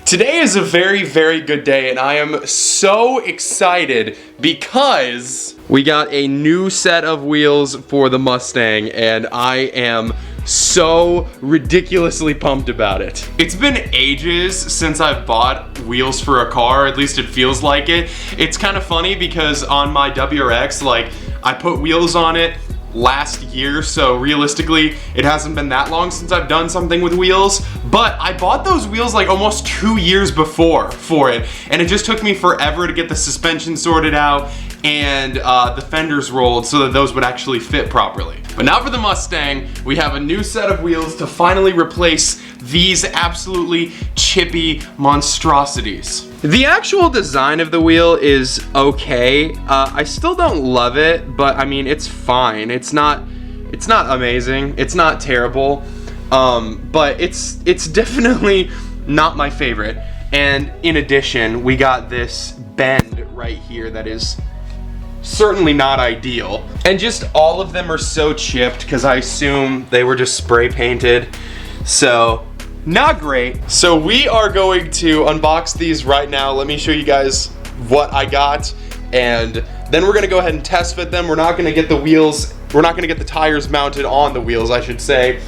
Today is a very, very good day, and I am so excited because we got a new set of wheels for the Mustang, and I am so ridiculously pumped about it. It's been ages since I've bought wheels for a car, at least it feels like it. It's kind of funny because on my WRX, like, I put wheels on it last year, so realistically it hasn't been that long since I've done something with wheels, but I bought those wheels like almost 2 years before for it, and it just took me forever to get the suspension sorted out and the fenders rolled so that those would actually fit properly. But now for the Mustang, we have a new set of wheels to finally replace these absolutely chippy monstrosities. The actual design of the wheel is okay. I still don't love it, but I mean, it's fine. It's not amazing. It's not terrible, but it's definitely not my favorite. And in addition, we got this bend right here that is certainly not ideal. And just all of them are so chipped because I assume they were just spray painted. So not great. So we are going to unbox these right now. Let me show you guys what I got, and then we're gonna go ahead and test fit them. We're not gonna get the wheels, we're not gonna get the tires mounted on the wheels, I should say.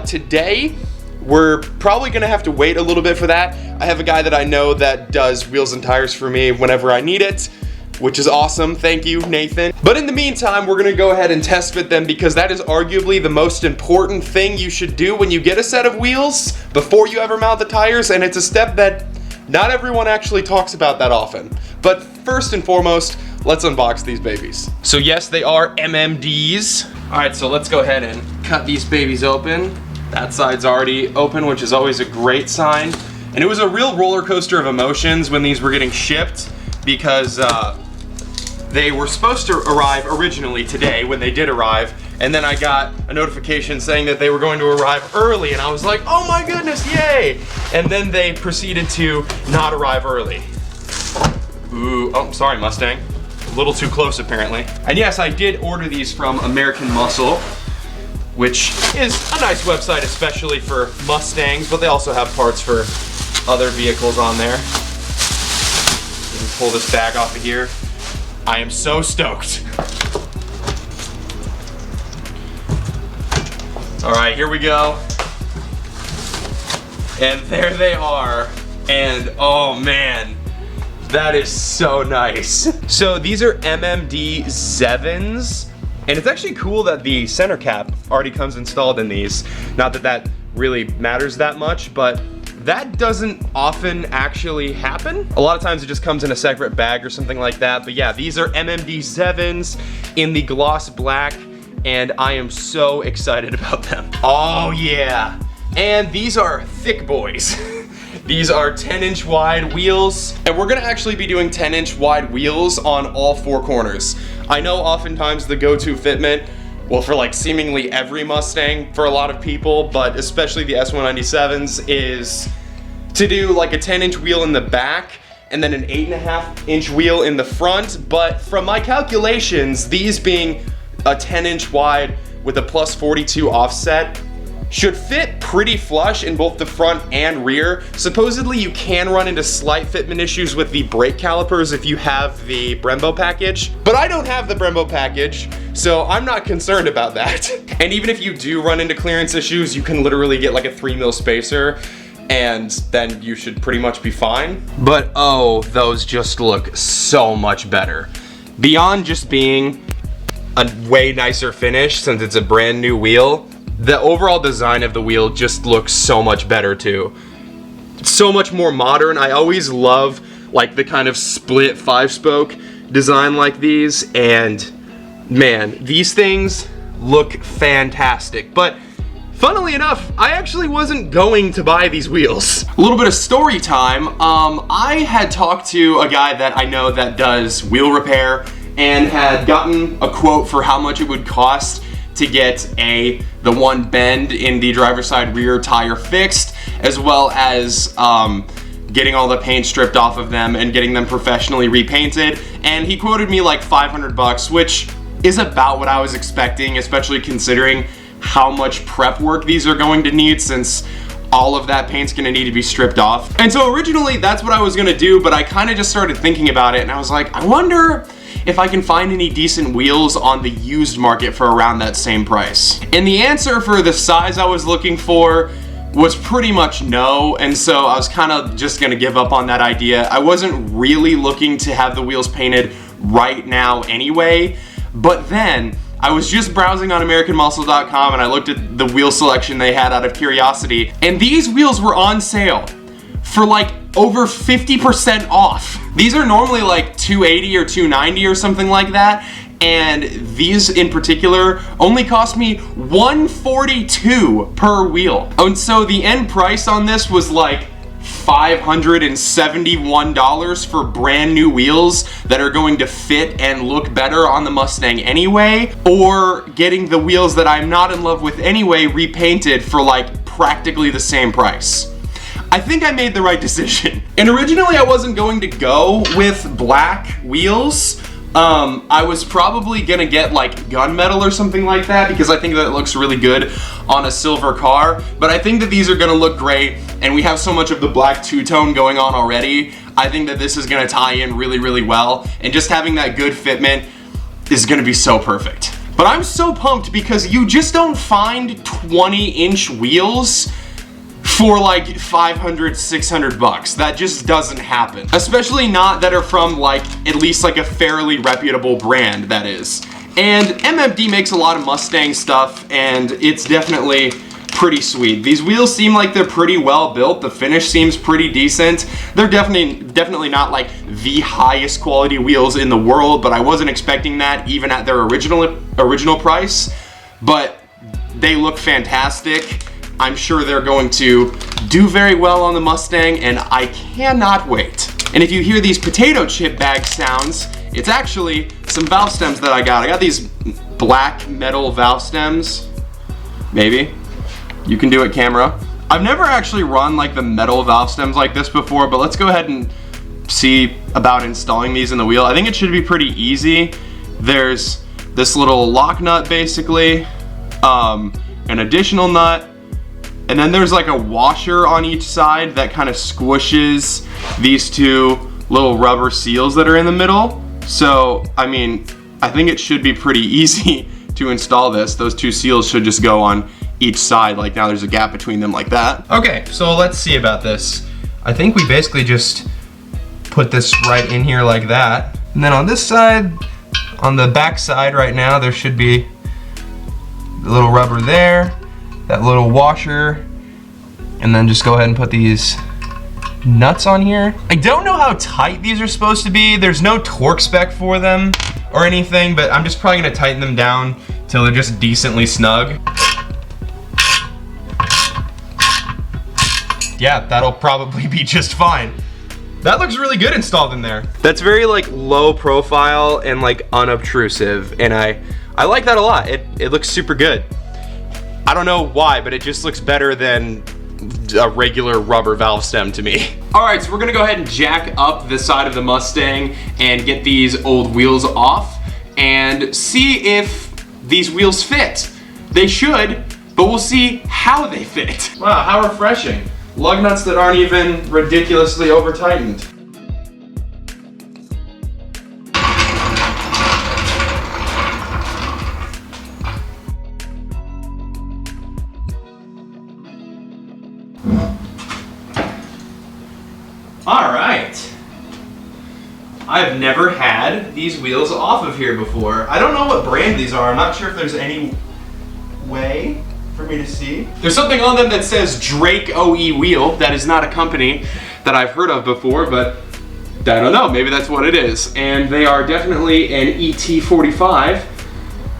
Today, we're probably gonna have to wait a little bit for that. I have a guy that I know that does wheels and tires for me whenever I need it, which is awesome. Thank you, Nathan. But in the meantime, we're gonna go ahead and test fit them because that is arguably the most important thing you should do when you get a set of wheels before you ever mount the tires, and it's a step that not everyone actually talks about that often. But first and foremost, let's unbox these babies. So yes, they are MMDs. All right, so let's go ahead and cut these babies open. That side's already open, which is always a great sign. And it was a real roller coaster of emotions when these were getting shipped because they were supposed to arrive originally today when they did arrive, and then I got a notification saying that they were going to arrive early, and I was like, oh my goodness, yay! And then they proceeded to not arrive early. Ooh, oh, sorry Mustang. A little too close apparently. And yes, I did order these from American Muscle, which is a nice website, especially for Mustangs, but they also have parts for other vehicles on there. Let me pull this bag off of here. I am so stoked. All right, here we go. And there they are. And oh man, that is so nice. So these are MMD 7s, and it's actually cool that the center cap already comes installed in these. Not that that really matters that much, but that doesn't often actually happen. A lot of times it just comes in a separate bag or something like that. But yeah, these are MMD 7s in the gloss black, and I am so excited about them. Oh yeah. And these are thick boys. These are 10-inch wide wheels, and we're gonna actually be doing 10-inch wide wheels on all four corners. I know oftentimes the go-to fitment, well, for like seemingly every Mustang for a lot of people, but especially the S197s, is to do like a 10-inch wheel in the back and then an 8.5-inch wheel in the front. But from my calculations, these being a 10-inch wide with a plus 42 offset should fit pretty flush in both the front and rear. Supposedly you can run into slight fitment issues with the brake calipers if you have the Brembo package, but I don't have the Brembo package, so I'm not concerned about that. And even if you do run into clearance issues, you can literally get like a 3mm spacer, and then you should pretty much be fine. But oh, those just look so much better. Beyond just being a way nicer finish since it's a brand new wheel, the overall design of the wheel just looks so much better too. So much more modern. I always love like the kind of split 5-spoke design like these, and man, these things look fantastic. But funnily enough, I actually wasn't going to buy these wheels. A little bit of story time. I had talked to a guy that I know that does wheel repair and had gotten a quote for how much it would cost to get the one bend in the driver's side rear tire fixed, as well as getting all the paint stripped off of them and getting them professionally repainted. And he quoted me like $500, which is about what I was expecting, especially considering how much prep work these are going to need, since all of that paint's gonna need to be stripped off. And so originally that's what I was gonna do, but I kind of just started thinking about it and I was like, I wonder if I can find any decent wheels on the used market for around that same price. And the answer for the size I was looking for was pretty much no, and so I was kind of just gonna give up on that idea. I wasn't really looking to have the wheels painted right now anyway, but then I was just browsing on AmericanMuscle.com and I looked at the wheel selection they had out of curiosity, and these wheels were on sale for like over 50% off. These are normally like $280 or $290 or something like that, and these in particular only cost me $142 per wheel. And so the end price on this was like $571 for brand new wheels that are going to fit and look better on the Mustang anyway, or getting the wheels that I'm not in love with anyway repainted for like practically the same price. I think I made the right decision. And originally I wasn't going to go with black wheels. I was probably gonna get like gunmetal or something like that because I think that it looks really good on a silver car, but I think that these are gonna look great, and we have so much of the black two-tone going on already. I think that this is gonna tie in really, really well, and just having that good fitment is gonna be so perfect. But I'm so pumped because you just don't find 20-inch wheels for like 500, 600 bucks. That just doesn't happen. Especially not that are from like, at least like a fairly reputable brand, that is. And MFD makes a lot of Mustang stuff, and it's definitely pretty sweet. These wheels seem like they're pretty well built. The finish seems pretty decent. They're definitely not like the highest quality wheels in the world, but I wasn't expecting that even at their original price. But they look fantastic. I'm sure they're going to do very well on the Mustang, and I cannot wait. And if you hear these potato chip bag sounds, it's actually some valve stems that I got. I got these black metal valve stems. Maybe. You can do it, camera. I've never actually run like the metal valve stems like this before, but let's go ahead and see about installing these in the wheel. I think it should be pretty easy. There's this little lock nut basically, an additional nut, and then there's like a washer on each side that kind of squishes these two little rubber seals that are in the middle. So, I mean, I think it should be pretty easy to install this. Those two seals should just go on each side. Like now there's a gap between them like that. Okay, so let's see about this. I think we basically just put this right in here like that. And then on this side, on the back side right now, there should be the little rubber there, that little washer, and then just go ahead and put these nuts on here. I don't know how tight these are supposed to be. There's no torque spec for them or anything, but I'm just probably gonna tighten them down till they're just decently snug. Yeah, that'll probably be just fine. That looks really good installed in there. That's very like low profile and like unobtrusive, and I like that a lot. It looks super good. I don't know why, but it just looks better than a regular rubber valve stem to me. All right, so we're gonna go ahead and jack up the side of the Mustang and get these old wheels off and see if these wheels fit. They should, but we'll see how they fit. Wow, how refreshing. Lug nuts that aren't even ridiculously over tightened. All right. I've never had these wheels off of here before. I don't know what brand these are. I'm not sure if there's any way for me to see. There's something on them that says Drake OE wheel. That is not a company that I've heard of before, but I don't know, maybe that's what it is. And they are definitely an ET45,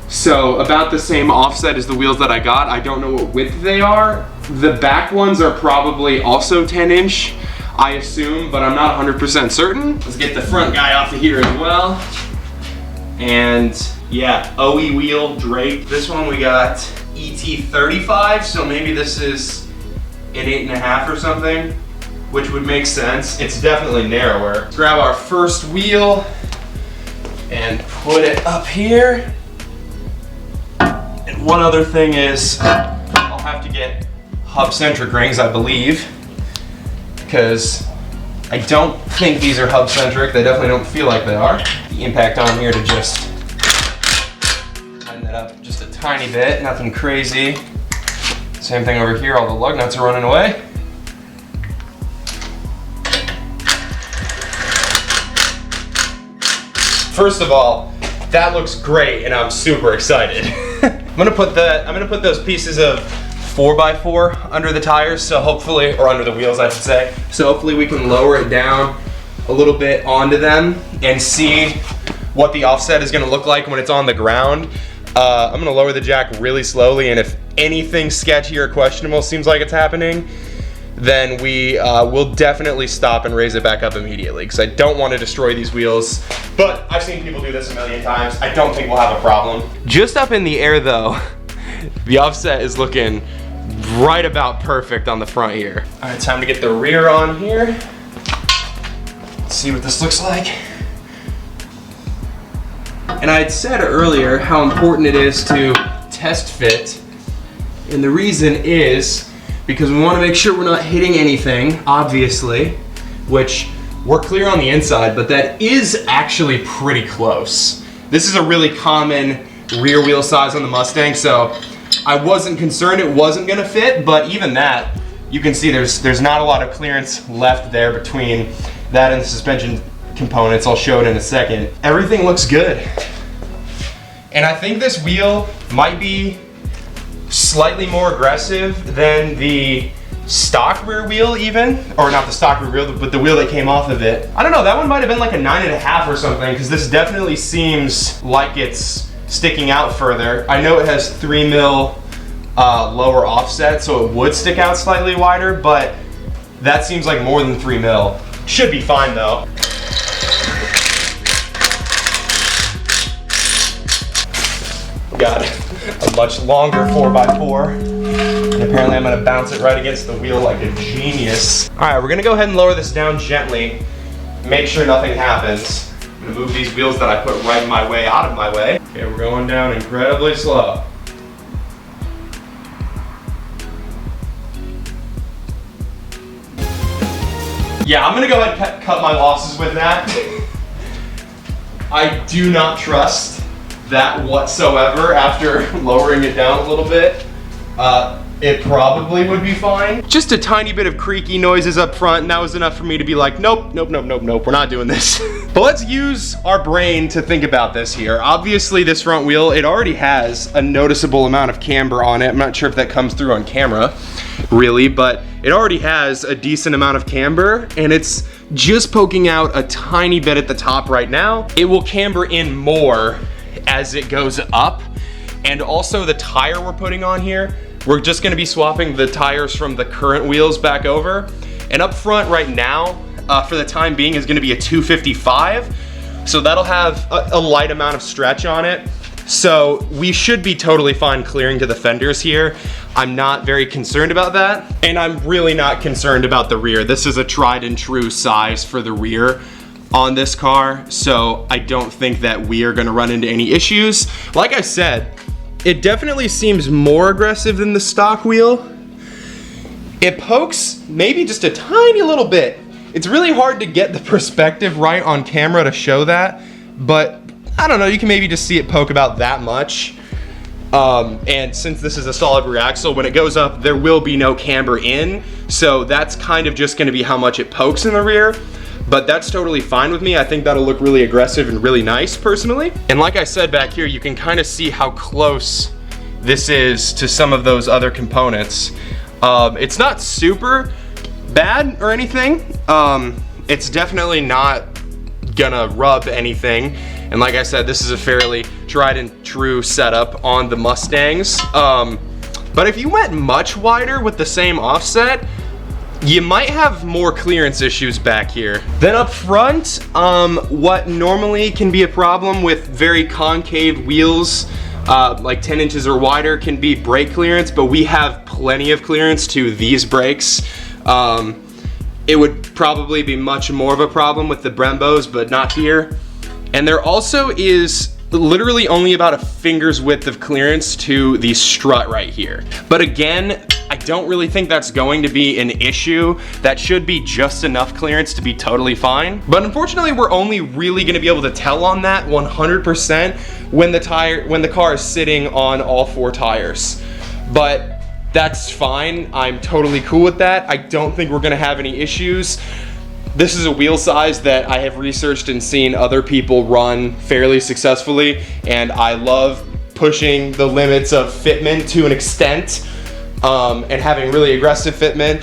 so about the same offset as the wheels that I got. I don't know what width they are. The back ones are probably also 10-inch, I assume, but I'm not 100% certain. Let's get the front guy off of here as well. And yeah, OE wheel, Drake. This one we got ET35, so maybe this is an 8.5 or something, which would make sense. It's definitely narrower. Let's grab our first wheel and put it up here. And one other thing is, I'll have to get hub-centric rings, I believe, because I don't think these are hub-centric. They definitely don't feel like they are. The impact on here to just tighten that up just a tiny bit, nothing crazy. Same thing over here, all the lug nuts are running away. First of all, that looks great and I'm super excited. I'm gonna put those pieces of 4x4 under the tires, so hopefully, or under the wheels I should say, so hopefully we can lower it down a little bit onto them and see what the offset is gonna look like when it's on the ground. I'm gonna lower the jack really slowly, and if anything sketchy or questionable seems like it's happening, then we will definitely stop and raise it back up immediately, because I don't want to destroy these wheels. But I've seen people do this a million times. I don't think we'll have a problem. Just up in the air though, the offset is looking right about perfect on the front here. All right, time to get the rear on here. Let's see what this looks like. And I had said earlier how important it is to test fit. And the reason is because we want to make sure we're not hitting anything, obviously, which we're clear on the inside, but that is actually pretty close. This is a really common rear wheel size on the Mustang, so I wasn't concerned it wasn't gonna fit, but even that, you can see there's not a lot of clearance left there between that and the suspension components. I'll show it in a second. Everything looks good. And I think this wheel might be slightly more aggressive than the stock rear wheel even, or not the stock rear wheel, but the wheel that came off of it. I don't know, that one might have been like a 9.5 or something, because this definitely seems like it's sticking out further. I know it has 3 mil lower offset, so it would stick out slightly wider, but that seems like more than 3 mil. Should be fine though. Got a much longer 4x4, and apparently I'm gonna bounce it right against the wheel like a genius. All right, we're gonna go ahead and lower this down gently, make sure nothing happens. I'm gonna move these wheels that I put right in my way out of my way. Okay, we're going down incredibly slow. Yeah, I'm gonna go ahead and cut my losses with that. I do not trust that whatsoever after lowering it down a little bit. It probably would be fine. Just a tiny bit of creaky noises up front, and that was enough for me to be like, nope, nope, nope, nope, nope, we're not doing this. But let's use our brain to think about this here. Obviously this front wheel, it already has a noticeable amount of camber on it. I'm not sure if that comes through on camera, really, but it already has a decent amount of camber, and it's just poking out a tiny bit at the top right now. It will camber in more as it goes up. And also the tire we're putting on here, we're just gonna be swapping the tires from the current wheels back over. And up front right now, for the time being, is gonna be a 255. So that'll have a light amount of stretch on it. So we should be totally fine clearing to the fenders here. I'm not very concerned about that. And I'm really not concerned about the rear. This is a tried and true size for the rear on this car, so I don't think that we are gonna run into any issues. Like I said, it definitely seems more aggressive than the stock wheel. It pokes maybe just a tiny little bit. It's really hard to get the perspective right on camera to show that, but I don't know, you can maybe just see it poke about that much. And since this is a solid rear axle, when it goes up, there will be no camber in, so that's kind of just gonna be how much it pokes in the rear. But that's totally fine with me. I think that'll look really aggressive and really nice personally. And like I said back here, you can kind of see how close this is to some of those other components. It's not super bad or anything. It's definitely not gonna rub anything. And like I said, this is a fairly tried and true setup on the Mustangs. But if you went much wider with the same offset, you might have more clearance issues back here. Then up front, what normally can be a problem with very concave wheels, like 10 inches or wider, can be brake clearance, but we have plenty of clearance to these brakes. It would probably be much more of a problem with the Brembos, but not here. And there also is literally only about a finger's width of clearance to the strut right here. But again, I don't really think that's going to be an issue. That should be just enough clearance to be totally fine. But unfortunately, we're only really gonna be able to tell on that 100% when the car is sitting on all 4 tires. But that's fine, I'm totally cool with that. I don't think we're gonna have any issues. This is a wheel size that I have researched and seen other people run fairly successfully, and I love pushing the limits of fitment to an extent, and having really aggressive fitment.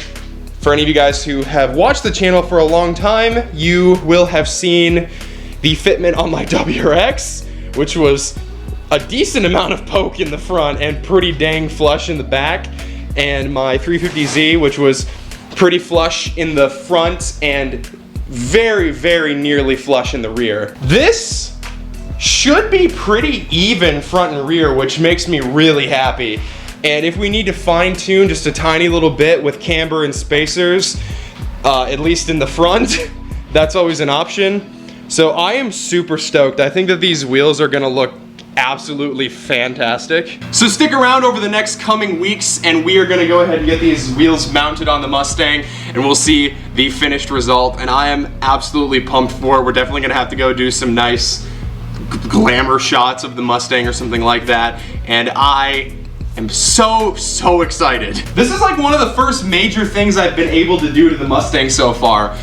For any of you guys who have watched the channel for a long time, you will have seen the fitment on my WRX, which was a decent amount of poke in the front and pretty dang flush in the back, and my 350Z, which was pretty flush in the front and very, very nearly flush in the rear. This should be pretty even front and rear, which makes me really happy. And if we need to fine tune just a tiny little bit with camber and spacers, at least in the front, that's always an option. So I am super stoked. I think that these wheels are gonna look absolutely fantastic. So stick around over the next coming weeks and we are gonna go ahead and get these wheels mounted on the Mustang and we'll see the finished result, and I am absolutely pumped for it. We're definitely gonna have to go do some nice glamour shots of the Mustang or something like that, and I am so excited. This is like one of the first major things I've been able to do to the Mustang so far.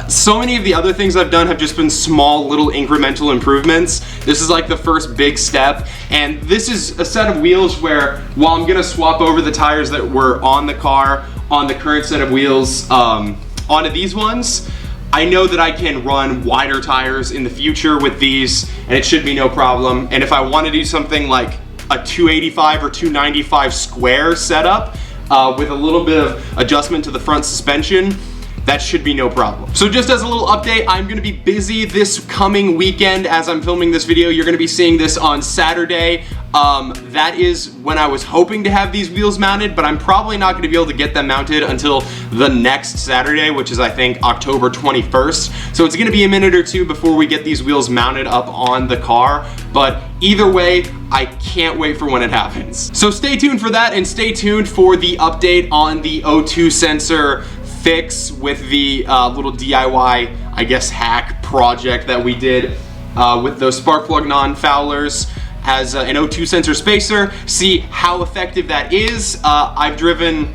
So many of the other things I've done have just been small little incremental improvements. This is like the first big step, and this is a set of wheels where, while I'm gonna swap over the tires that were on the car on the current set of wheels onto these ones, I know that I can run wider tires in the future with these and it should be no problem. And if I want to do something like a 285 or 295 square setup with a little bit of adjustment to the front suspension, that should be no problem. So just as a little update, I'm gonna be busy this coming weekend as I'm filming this video. You're gonna be seeing this on Saturday. That is when I was hoping to have these wheels mounted, but I'm probably not gonna be able to get them mounted until the next Saturday, which is I think October 21st. So it's gonna be a minute or two before we get these wheels mounted up on the car, but either way, I can't wait for when it happens. So stay tuned for that, and stay tuned for the update on the O2 sensor fix with the little DIY, I guess, hack project that we did with those spark plug non-foulers as an O2 sensor spacer. See how effective that is. I've driven,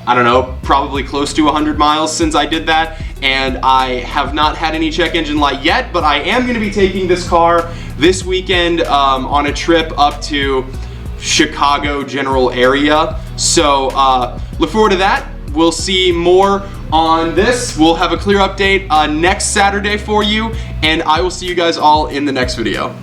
I don't know, probably close to 100 miles since I did that, and I have not had any check engine light yet, but I am gonna be taking this car this weekend on a trip up to Chicago general area. So look forward to that. We'll see more on this. We'll have a clear update next Saturday for you, and I will see you guys all in the next video.